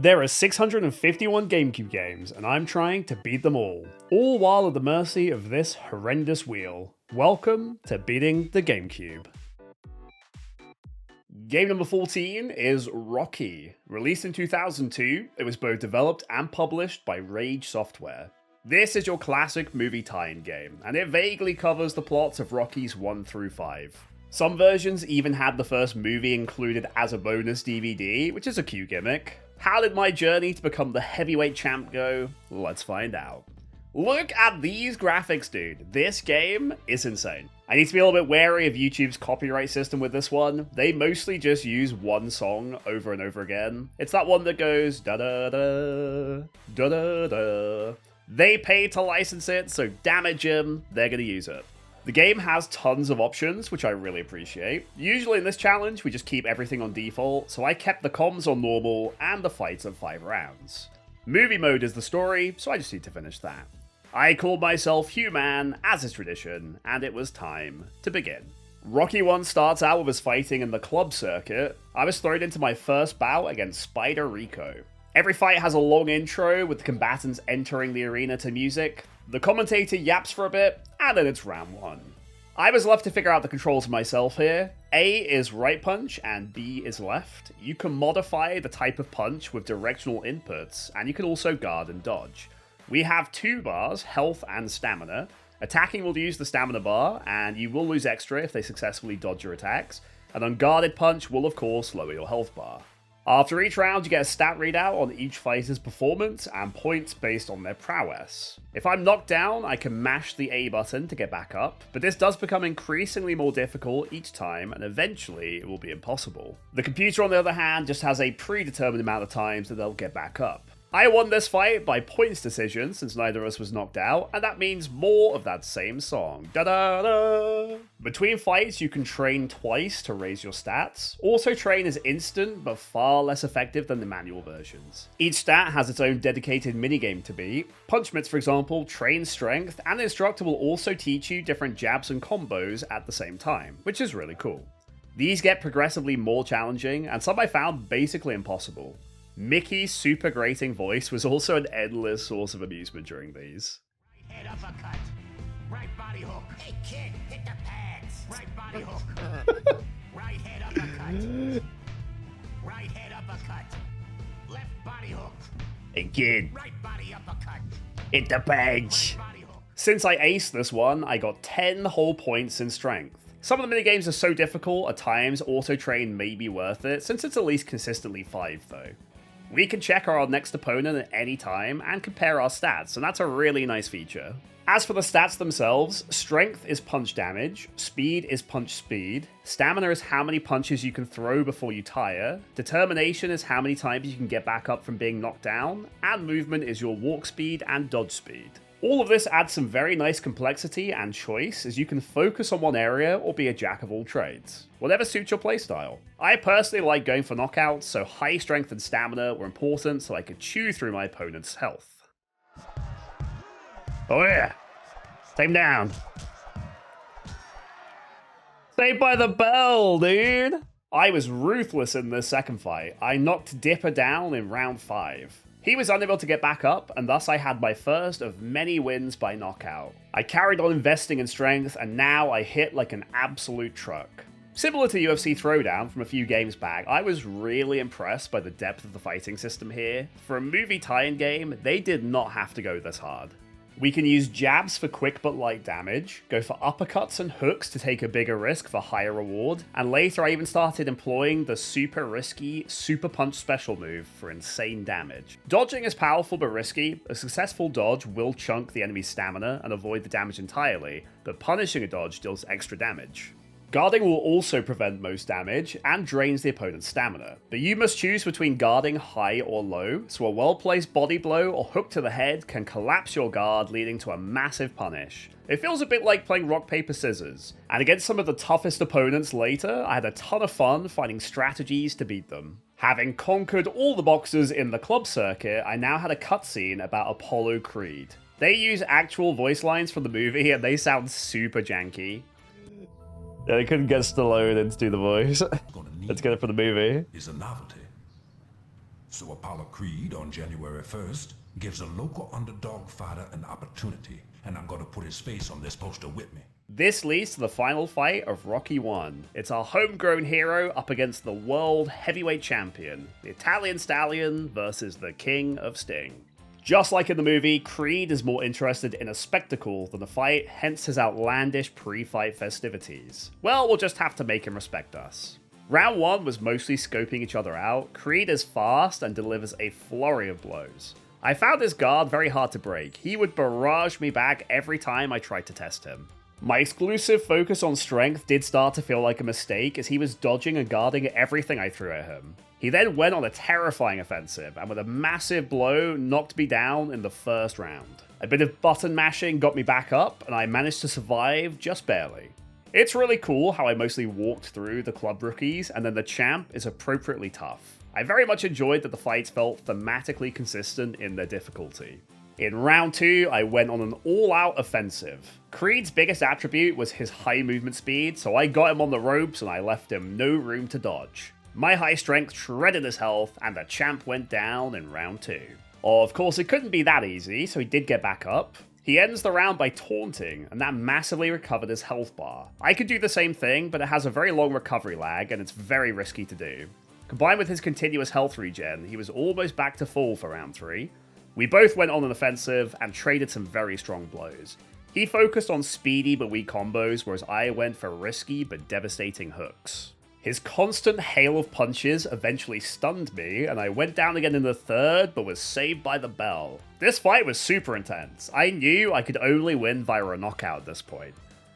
There are 651 GameCube games, and I'm trying to beat them all while at the mercy of this horrendous wheel. Welcome to Beating the GameCube. Game number 14 is Rocky. Released in 2002, it was both developed and published by Rage Software. This is your classic movie tie-in game, and it vaguely covers the plots of Rockies 1 through 5. Some versions even had the first movie included as a bonus DVD, which is a cute gimmick. How did my journey to become the heavyweight champ go? Let's find out. Look at these graphics, dude. This game is insane. I need to be a little bit wary of YouTube's copyright system with this one. They mostly just use one song over and over again. It's that one that goes da-da-da, da-da-da. They paid to license it, so damn it, Jim, they're gonna use it. The game has tons of options, which I really appreciate. Usually in this challenge, we just keep everything on default, so I kept the comms on normal and the fights at 5 rounds. Movie mode is the story, so I just need to finish that. I called myself Human, as is tradition, and it was time to begin. Rocky 1 starts out with us fighting in the club circuit. I was thrown into my first bout against Spider Rico. Every fight has a long intro, with the combatants entering the arena to music. The commentator yaps for a bit, and then it's round 1. I was left to figure out the controls myself here. A is right punch, and B is left. You can modify the type of punch with directional inputs, and you can also guard and dodge. We have 2 bars, health and stamina. Attacking will use the stamina bar, and you will lose extra if they successfully dodge your attacks. An unguarded punch will of course lower your health bar. After each round, you get a stat readout on each fighter's performance and points based on their prowess. If I'm knocked down, I can mash the A button to get back up, but this does become increasingly more difficult each time, and eventually it will be impossible. The computer, on the other hand, just has a predetermined amount of times that they'll get back up. I won this fight by points decision since neither of us was knocked out, and that means more of that same song. Da-da-da! Between fights, you can train twice to raise your stats. Auto train is instant, but far less effective than the manual versions. Each stat has its own dedicated minigame to beat. Punch mitts, for example, train strength, and the instructor will also teach you different jabs and combos at the same time, which is really cool. These get progressively more challenging, and some I found basically impossible. Mickey's super grating voice was also an endless source of amusement during these. Right head uppercut. Right body hook. Hey kid, hit the pads. Right body hook. Right head uppercut. Right head uppercut. Left body hook. Hey kid, Right body uppercut. hit the page. Body hook. Since I aced this one, I got 10 whole points in strength. Some of the minigames are so difficult, at times auto train may be worth it, since it's at least consistently 5 though. We can check our next opponent at any time and compare our stats, and that's a really nice feature. As for the stats themselves, strength is punch damage, speed is punch speed, stamina is how many punches you can throw before you tire, determination is how many times you can get back up from being knocked down, and movement is your walk speed and dodge speed. All of this adds some very nice complexity and choice, as you can focus on one area or be a jack of all trades. Whatever suits your playstyle. I personally like going for knockouts, so high strength and stamina were important so I could chew through my opponent's health. Oh yeah! Take him down! Saved by the bell, dude! I was ruthless in this second fight. I knocked Dipper down in round 5. He was unable to get back up, and thus I had my first of many wins by knockout. I carried on investing in strength, and now I hit like an absolute truck. Similar to UFC Throwdown from a few games back, I was really impressed by the depth of the fighting system here. For a movie tie-in game, they did not have to go this hard. We can use jabs for quick but light damage, go for uppercuts and hooks to take a bigger risk for higher reward, and later I even started employing the super risky Super Punch special move for insane damage. Dodging is powerful but risky. A successful dodge will chunk the enemy's stamina and avoid the damage entirely, but punishing a dodge deals extra damage. Guarding will also prevent most damage and drains the opponent's stamina, but you must choose between guarding high or low, so a well-placed body blow or hook to the head can collapse your guard, leading to a massive punish. It feels a bit like playing rock, paper, scissors, and against some of the toughest opponents later, I had a ton of fun finding strategies to beat them. Having conquered all the boxes in the club circuit, I now had a cutscene about Apollo Creed. They use actual voice lines from the movie and they sound super janky. Yeah, they couldn't get Stallone in to do the voice. Let's get it for the movie. Is a novelty. So Apollo Creed on January 1st gives a local underdog fighter an opportunity, and I'm gonna put his face on this poster with me. This leads to the final fight of Rocky 1. It's our homegrown hero up against the world heavyweight champion, the Italian Stallion versus the King of Sting. Just like in the movie, Creed is more interested in a spectacle than a fight, hence his outlandish pre-fight festivities. Well, we'll just have to make him respect us. Round 1 was mostly scoping each other out. Creed is fast and delivers a flurry of blows. I found his guard very hard to break. He would barrage me back every time I tried to test him. My exclusive focus on strength did start to feel like a mistake as he was dodging and guarding everything I threw at him. He then went on a terrifying offensive and with a massive blow knocked me down in the first round. A bit of button mashing got me back up and I managed to survive just barely. It's really cool how I mostly walked through the club rookies and then the champ is appropriately tough. I very much enjoyed that the fights felt thematically consistent in their difficulty. In round 2, I went on an all-out offensive. Creed's biggest attribute was his high movement speed, so I got him on the ropes and I left him no room to dodge. My high strength shredded his health and the champ went down in round 2. Of course, it couldn't be that easy, so he did get back up. He ends the round by taunting, and that massively recovered his health bar. I could do the same thing, but it has a very long recovery lag and it's very risky to do. Combined with his continuous health regen, he was almost back to full for round 3. We both went on an offensive and traded some very strong blows. He focused on speedy but weak combos, whereas I went for risky but devastating hooks. His constant hail of punches eventually stunned me, and I went down again in the third, but was saved by the bell. This fight was super intense. I knew I could only win via a knockout at this point.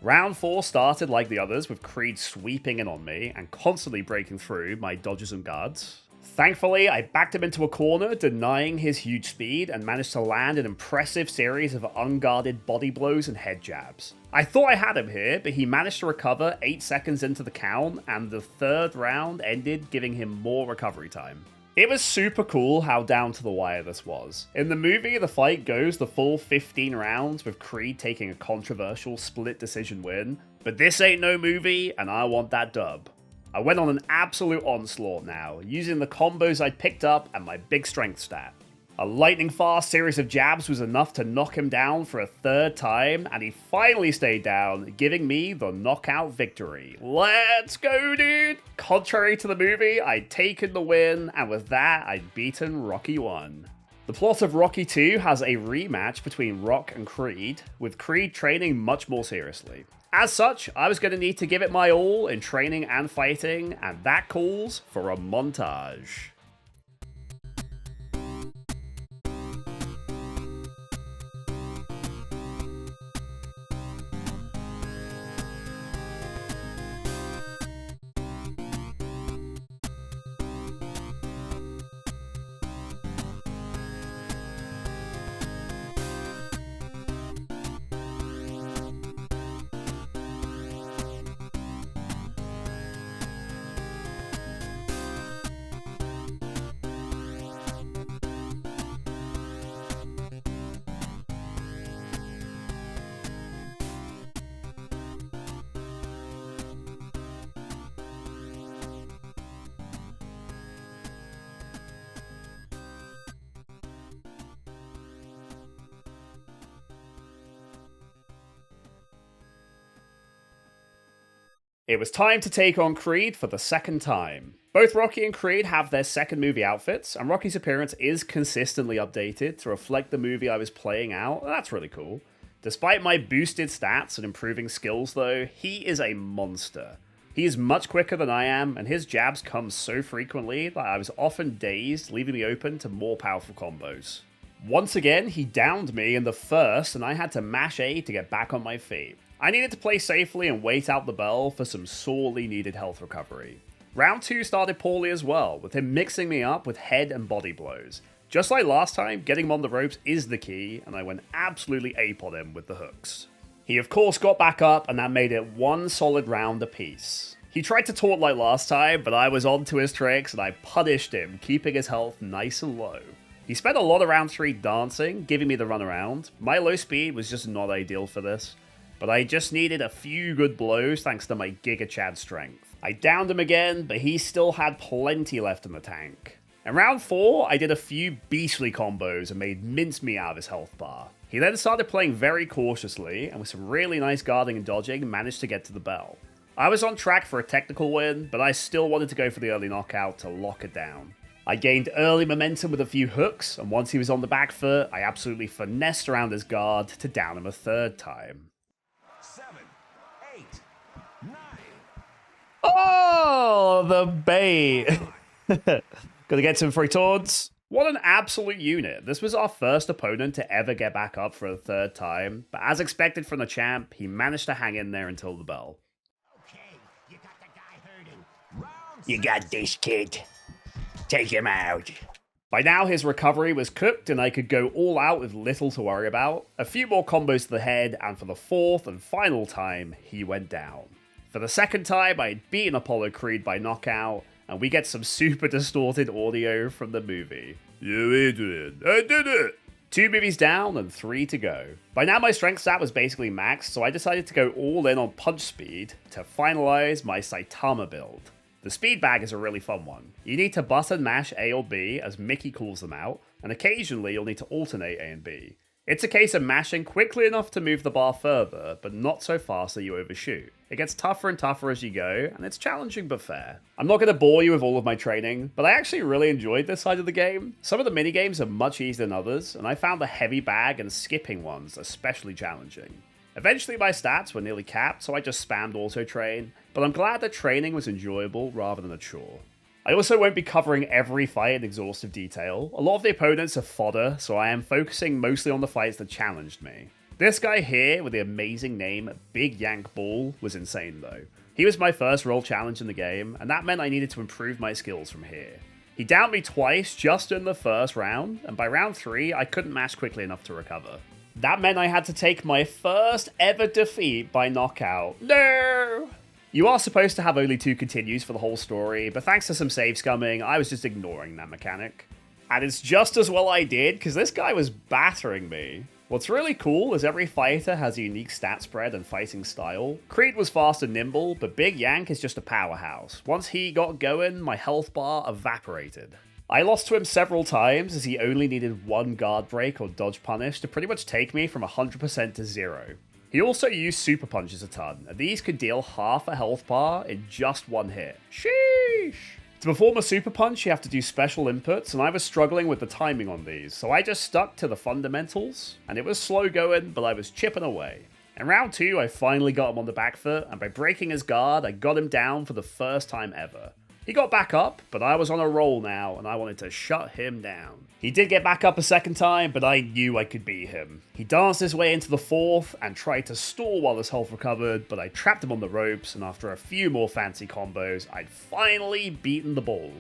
Round 4 started like the others, with Creed sweeping in on me and constantly breaking through my dodges and guards. Thankfully, I backed him into a corner, denying his huge speed, and managed to land an impressive series of unguarded body blows and head jabs. I thought I had him here, but he managed to recover 8 seconds into the count, and the third round ended, giving him more recovery time. It was super cool how down to the wire this was. In the movie, the fight goes the full 15 rounds, with Creed taking a controversial split decision win, but this ain't no movie, and I want that dub. I went on an absolute onslaught now, using the combos I'd picked up and my big strength stat. A lightning fast series of jabs was enough to knock him down for a third time, and he finally stayed down, giving me the knockout victory. Let's go, dude! Contrary to the movie, I'd taken the win, and with that, I'd beaten Rocky 1. The plot of Rocky 2 has a rematch between Rock and Creed, with Creed training much more seriously. As such, I was going to need to give it my all in training and fighting, and that calls for a montage. It was time to take on Creed for the second time. Both Rocky and Creed have their second movie outfits, and Rocky's appearance is consistently updated to reflect the movie I was playing out, and that's really cool. Despite my boosted stats and improving skills though, he is a monster. He is much quicker than I am, and his jabs come so frequently that I was often dazed, leaving me open to more powerful combos. Once again, he downed me in the first, and I had to mash A to get back on my feet. I needed to play safely and wait out the bell for some sorely needed health recovery. Round 2 started poorly as well, with him mixing me up with head and body blows. Just like last time, getting him on the ropes is the key, and I went absolutely ape on him with the hooks. He of course got back up, and that made it one solid round apiece. He tried to taunt like last time, but I was on to his tricks and I punished him, keeping his health nice and low. He spent a lot of round 3 dancing, giving me the runaround. My low speed was just not ideal for this, but I just needed a few good blows thanks to my Giga Chad strength. I downed him again, but he still had plenty left in the tank. In round 4, I did a few beastly combos and made mincemeat out of his health bar. He then started playing very cautiously, and with some really nice guarding and dodging, managed to get to the bell. I was on track for a technical win, but I still wanted to go for the early knockout to lock it down. I gained early momentum with a few hooks, and once he was on the back foot, I absolutely finessed around his guard to down him a third time. 7, 8, 9. Oh, the bait. Gonna get some free taunts. What an absolute unit. This was our first opponent to ever get back up for a third time, but as expected from the champ, he managed to hang in there until the bell. Okay, you got the guy hurting. You got this, kid. Take him out. By now, his recovery was cooked and I could go all out with little to worry about. A few more combos to the head, and for the fourth and final time, he went down. For the second time, I had beaten Apollo Creed by knockout, and we get some super distorted audio from the movie. You Adrian, I did it! 2 movies down and 3 to go. By now my strength stat was basically maxed, so I decided to go all in on punch speed to finalize my Saitama build. The speed bag is a really fun one. You need to button mash A or B, as Mickey calls them out, and occasionally you'll need to alternate A and B. It's a case of mashing quickly enough to move the bar further, but not so fast that you overshoot. It gets tougher and tougher as you go, and it's challenging but fair. I'm not going to bore you with all of my training, but I actually really enjoyed this side of the game. Some of the minigames are much easier than others, and I found the heavy bag and skipping ones especially challenging. Eventually my stats were nearly capped, so I just spammed auto train, but I'm glad that training was enjoyable rather than a chore. I also won't be covering every fight in exhaustive detail. A lot of the opponents are fodder, so I am focusing mostly on the fights that challenged me. This guy here, with the amazing name Big Yank Ball, was insane though. He was my first role challenge in the game, and that meant I needed to improve my skills from here. He downed me twice just in the first round, and by round 3, I couldn't mash quickly enough to recover. That meant I had to take my first ever defeat by knockout. No! You are supposed to have only 2 continues for the whole story, but thanks to some save scumming, I was just ignoring that mechanic. And it's just as well I did, because this guy was battering me. What's really cool is every fighter has a unique stat spread and fighting style. Creed was fast and nimble, but Big Yank is just a powerhouse. Once he got going, my health bar evaporated. I lost to him several times as he only needed 1 guard break or dodge punish to pretty much take me from 100% to 0. He also used super punches a ton, and these could deal half a health bar in just 1 hit. Sheesh! To perform a super punch, you have to do special inputs, and I was struggling with the timing on these, so I just stuck to the fundamentals, and it was slow going, but I was chipping away. In round 2, I finally got him on the back foot, and by breaking his guard, I got him down for the first time ever. He got back up, but I was on a roll now, and I wanted to shut him down. He did get back up a second time, but I knew I could beat him. He danced his way into the 4th, and tried to stall while his health recovered, but I trapped him on the ropes, and after a few more fancy combos, I'd finally beaten the ball.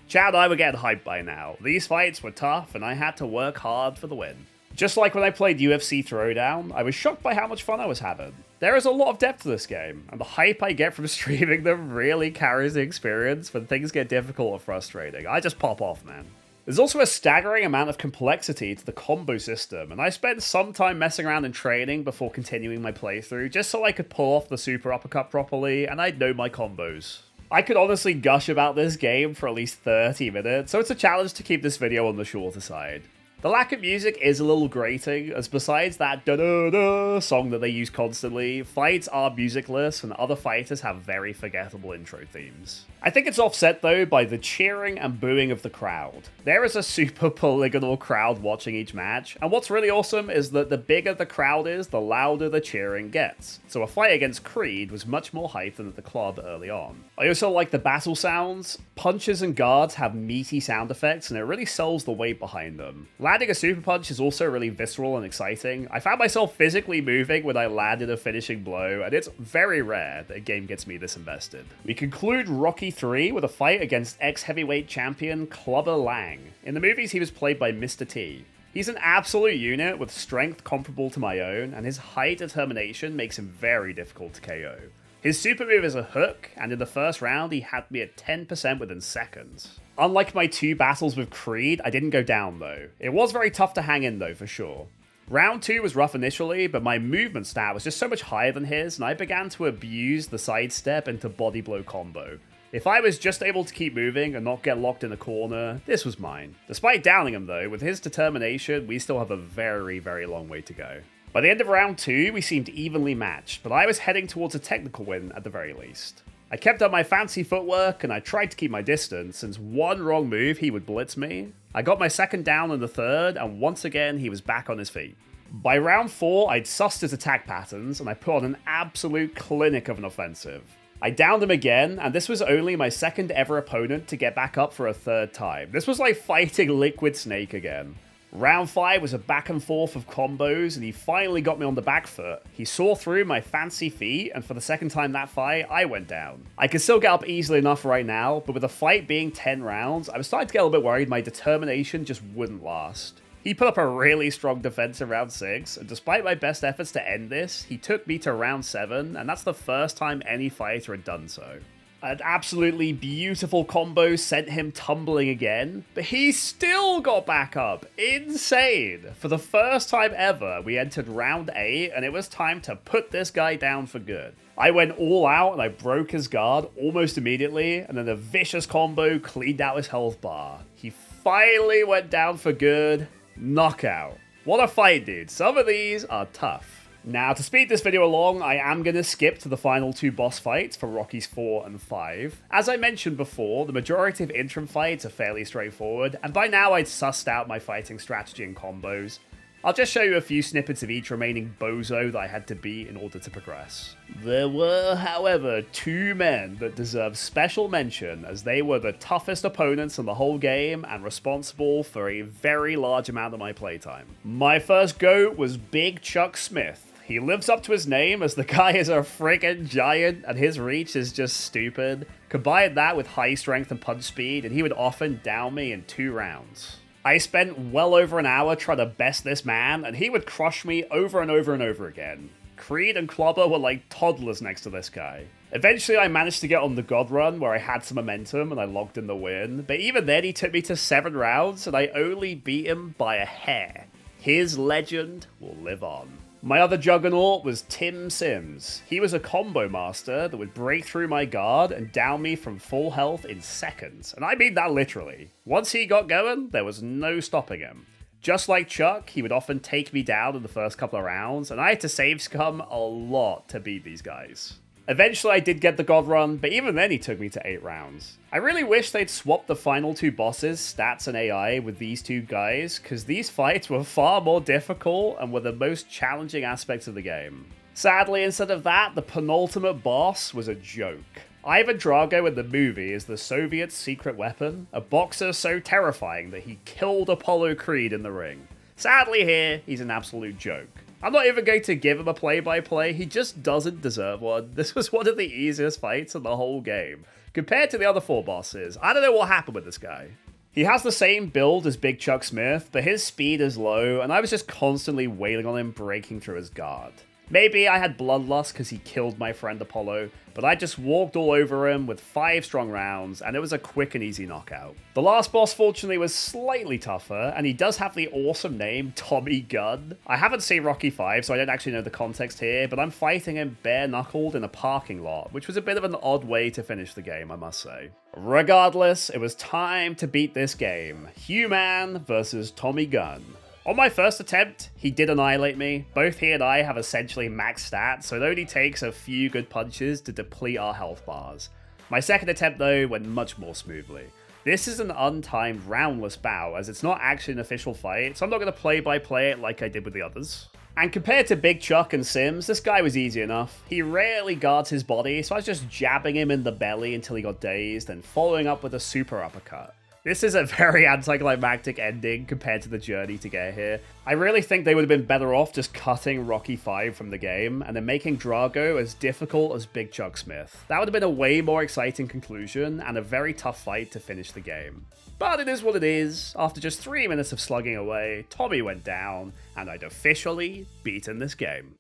Chad and I were getting hyped by now. These fights were tough, and I had to work hard for the win. Just like when I played UFC Throwdown, I was shocked by how much fun I was having. There is a lot of depth to this game, and the hype I get from streaming them really carries the experience when things get difficult or frustrating. I just pop off, man. There's also a staggering amount of complexity to the combo system, and I spent some time messing around and training before continuing my playthrough, just so I could pull off the super uppercut properly, and I'd know my combos. I could honestly gush about this game for at least 30 minutes, so it's a challenge to keep this video on the shorter side. The lack of music is a little grating, as besides that da-da-da song that they use constantly, fights are musicless and other fighters have very forgettable intro themes. I think it's offset though by the cheering and booing of the crowd. There is a super polygonal crowd watching each match, and what's really awesome is that the bigger the crowd is, the louder the cheering gets. So a fight against Creed was much more hype than at the club early on. I also like the battle sounds. Punches and guards have meaty sound effects and it really sells the weight behind them. Landing a super punch is also really visceral and exciting. I found myself physically moving when I landed a finishing blow, and it's very rare that a game gets me this invested. We conclude Rocky 3 with a fight against ex-heavyweight champion Clubber Lang. In the movies, he was played by Mr. T. He's an absolute unit with strength comparable to my own, and his high determination makes him very difficult to KO. His super move is a hook, and in the first round, he had me at 10% within seconds. Unlike my 2 battles with Creed, I didn't go down though. It was very tough to hang in though, for sure. Round 2 was rough initially, but my movement stat was just so much higher than his, and I began to abuse the sidestep into body blow combo. If I was just able to keep moving and not get locked in a corner, this was mine. Despite downing him though, with his determination, we still have a very, very long way to go. By the end of round 2, we seemed evenly matched, but I was heading towards a technical win at the very least. I kept up my fancy footwork and I tried to keep my distance, since one wrong move he would blitz me. I got my second down in the third, and once again he was back on his feet. By round 4, I'd sussed his attack patterns and I put on an absolute clinic of an offensive. I downed him again, and this was only my second ever opponent to get back up for a third time. This was like fighting Liquid Snake again. Round 5 was a back and forth of combos, and he finally got me on the back foot. He saw through my fancy feet, and for the second time that fight, I went down. I can still get up easily enough right now, but with the fight being 10 rounds, I was starting to get a little bit worried my determination just wouldn't last. He put up a really strong defense in round 6, and despite my best efforts to end this, he took me to round 7, and that's the first time any fighter had done so. An absolutely beautiful combo sent him tumbling again, but he still got back up. Insane! For the first time ever, we entered round 8, and it was time to put this guy down for good. I went all out and I broke his guard almost immediately, and then a vicious combo cleaned out his health bar. He finally went down for good. Knockout. What a fight, dude. Some of these are tough. Now, to speed this video along, I am going to skip to the final 2 boss fights for Rockies 4 and 5. As I mentioned before, the majority of interim fights are fairly straightforward, and by now I'd sussed out my fighting strategy and combos. I'll just show you a few snippets of each remaining bozo that I had to beat in order to progress. There were, however, 2 men that deserve special mention, as they were the toughest opponents in the whole game and responsible for a very large amount of my playtime. My first GOAT was Big Chuck Smith. He lives up to his name, as the guy is a friggin' giant and his reach is just stupid. Combine that with high strength and punch speed, and he would often down me in 2 rounds. I spent well over an hour trying to best this man, and he would crush me over and over and over again. Creed and Clobber were like toddlers next to this guy. Eventually I managed to get on the God Run where I had some momentum and I logged in the win, but even then he took me to 7 rounds and I only beat him by a hair. His legend will live on. My other juggernaut was Tim Sims. He was a combo master that would break through my guard and down me from full health in seconds, and I mean that literally. Once he got going, there was no stopping him. Just like Chuck, he would often take me down in the first couple of rounds, and I had to save scum a lot to beat these guys. Eventually I did get the God Run, but even then he took me to 8 rounds. I really wish they'd swapped the final 2 bosses, stats and AI, with these 2 guys, because these fights were far more difficult and were the most challenging aspects of the game. Sadly, instead of that, the penultimate boss was a joke. Ivan Drago in the movie is the Soviet secret weapon, a boxer so terrifying that he killed Apollo Creed in the ring. Sadly here, he's an absolute joke. I'm not even going to give him a play-by-play, he just doesn't deserve one. This was one of the easiest fights in the whole game. Compared to the other 4 bosses, I don't know what happened with this guy. He has the same build as Big Chuck Smith, but his speed is low, and I was just constantly wailing on him breaking through his guard. Maybe I had bloodlust because he killed my friend Apollo, but I just walked all over him with 5 strong rounds, and it was a quick and easy knockout. The last boss fortunately was slightly tougher, and he does have the awesome name Tommy Gunn. I haven't seen Rocky 5, so I don't actually know the context here, but I'm fighting him bare-knuckled in a parking lot, which was a bit of an odd way to finish the game, I must say. Regardless, it was time to beat this game. Human versus Tommy Gunn. On my first attempt, he did annihilate me. Both he and I have essentially max stats, so it only takes a few good punches to deplete our health bars. My second attempt though went much more smoothly. This is an untimed roundless bout, as it's not actually an official fight, so I'm not going to play-by-play it like I did with the others. And compared to Big Chuck and Sims, this guy was easy enough. He rarely guards his body, so I was just jabbing him in the belly until he got dazed, and following up with a super uppercut. This is a very anticlimactic ending compared to the journey to get here. I really think they would have been better off just cutting Rocky 5 from the game and then making Drago as difficult as Big Chuck Smith. That would have been a way more exciting conclusion and a very tough fight to finish the game. But it is what it is. After just 3 minutes of slugging away, Tommy went down, and I'd officially beaten this game.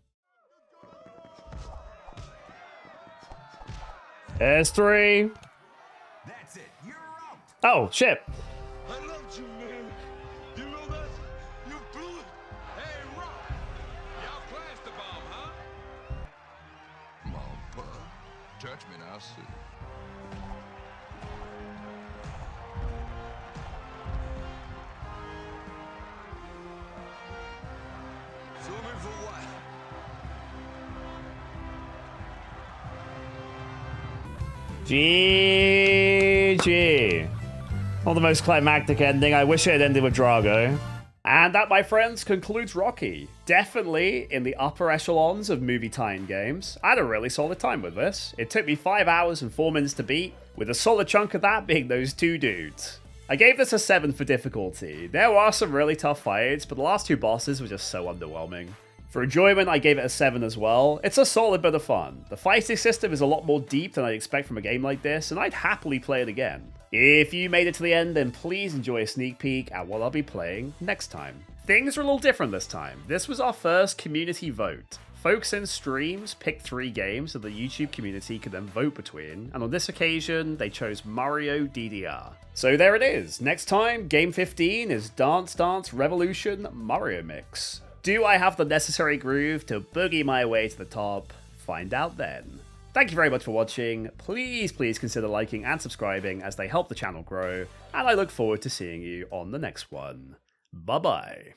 There's 3. That's it. You're out. Oh, shit. I loved you, man. You know that? You blew it. Hey, Rock. Y'all flashed the bomb, huh? Come on, bud. Touch me and I'll see. Swimming for what? GG. Not the most climactic ending. I wish it had ended with Drago. And that, my friends, concludes Rocky. Definitely in the upper echelons of movie tie-in games. I had a really solid time with this. It took me 5 hours and 4 minutes to beat, with a solid chunk of that being those 2 dudes. I gave this a 7 for difficulty. There were some really tough fights, but the last 2 bosses were just so underwhelming. For enjoyment, I gave it a 7 as well. It's a solid bit of fun. The fighting system is a lot more deep than I'd expect from a game like this, and I'd happily play it again. If you made it to the end, then please enjoy a sneak peek at what I'll be playing next time. Things are a little different this time. This was our first community vote. Folks in streams picked 3 games that the YouTube community could then vote between, and on this occasion, they chose Mario DDR. So there it is. Next time, Game 15 is Dance Dance Revolution Mario Mix. Do I have the necessary groove to boogie my way to the top? Find out then. Thank you very much for watching. Please consider liking and subscribing as they help the channel grow, and I look forward to seeing you on the next one. Bye-bye.